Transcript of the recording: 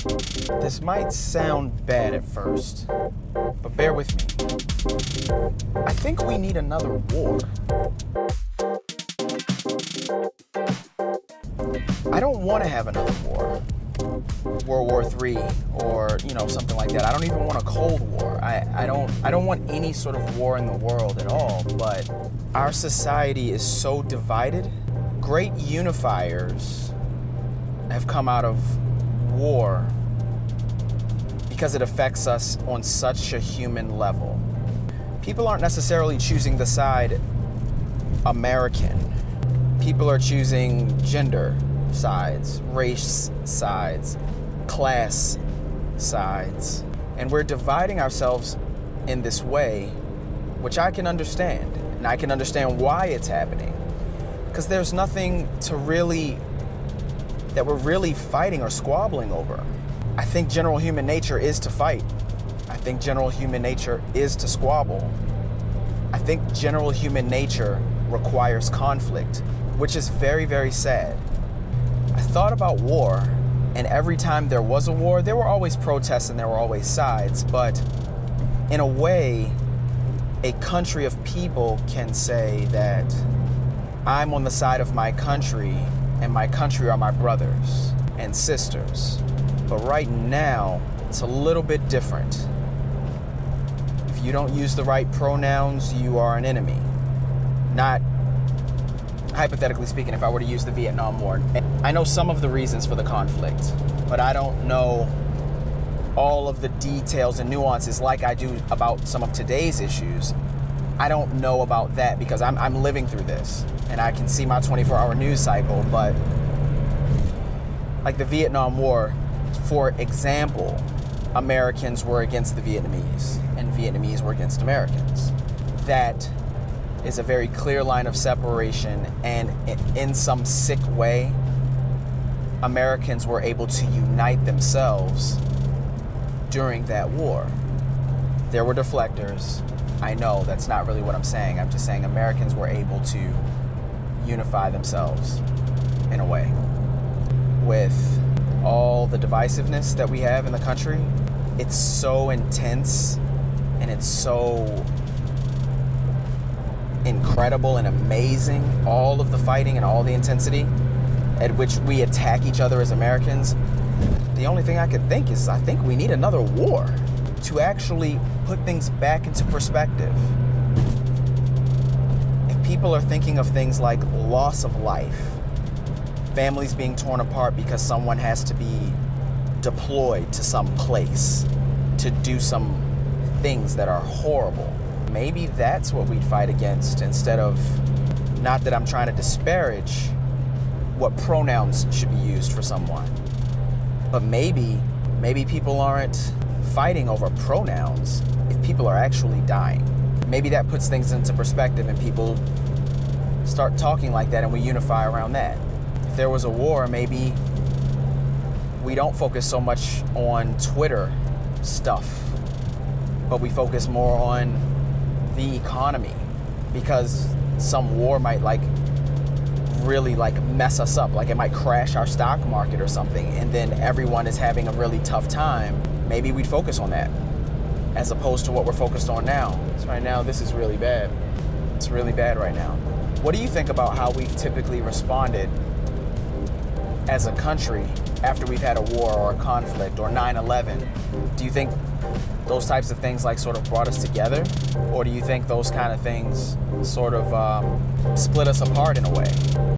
This might sound bad at first, but bear with me. I think we need another war. I don't want to have another war. World War III or, something like that. I don't even want a Cold War. I don't want any sort of war in the world at all, but our society is so divided. Great unifiers have come out of war because it affects us on such a human level. People aren't necessarily choosing the side American. People are choosing gender sides, race sides, class sides. And we're dividing ourselves in this way, which I can understand. And I can understand why it's happening. Because there's nothing that we're really fighting or squabbling over. I think general human nature is to fight. I think general human nature is to squabble. I think general human nature requires conflict, which is very, very sad. I thought about war, and every time there was a war, there were always protests and there were always sides, but in a way, a country of people can say that I'm on the side of my country, and my country are my brothers and sisters. But right now, it's a little bit different. If you don't use the right pronouns, you are an enemy. Not, hypothetically speaking, if I were to use the Vietnam War. I know some of the reasons for the conflict, but I don't know all of the details and nuances like I do about some of today's issues. I don't know about that because I'm living through this and I can see my 24-hour news cycle, but like the Vietnam War, for example, Americans were against the Vietnamese and Vietnamese were against Americans. That is a very clear line of separation, and in some sick way, Americans were able to unite themselves during that war. There were deflectors. I know that's not really what I'm saying. I'm just saying Americans were able to unify themselves in a way. With all the divisiveness that we have in the country, it's so intense and it's so incredible and amazing, all of the fighting and all the intensity at which we attack each other as Americans. The only thing I could think is I think we need another war to actually put things back into perspective. If people are thinking of things like loss of life, families being torn apart because someone has to be deployed to some place to do some things that are horrible, maybe that's what we'd fight against instead of, not that I'm trying to disparage what pronouns should be used for someone, but maybe people aren't fighting over pronouns if people are actually dying. Maybe that puts things into perspective and people start talking like that and we unify around that. If there was a war, maybe we don't focus so much on Twitter stuff, but we focus more on the economy, because some war might really mess us up. Like it might crash our stock market or something, and then everyone is having a really tough time. Maybe we'd focus on that as opposed to what we're focused on now. So right now, this is really bad. It's really bad right now. What do you think about how we've typically responded as a country after we've had a war or a conflict or 9/11? Do you think those types of things sort of brought us together? Or do you think those kind of things sort of split us apart in a way?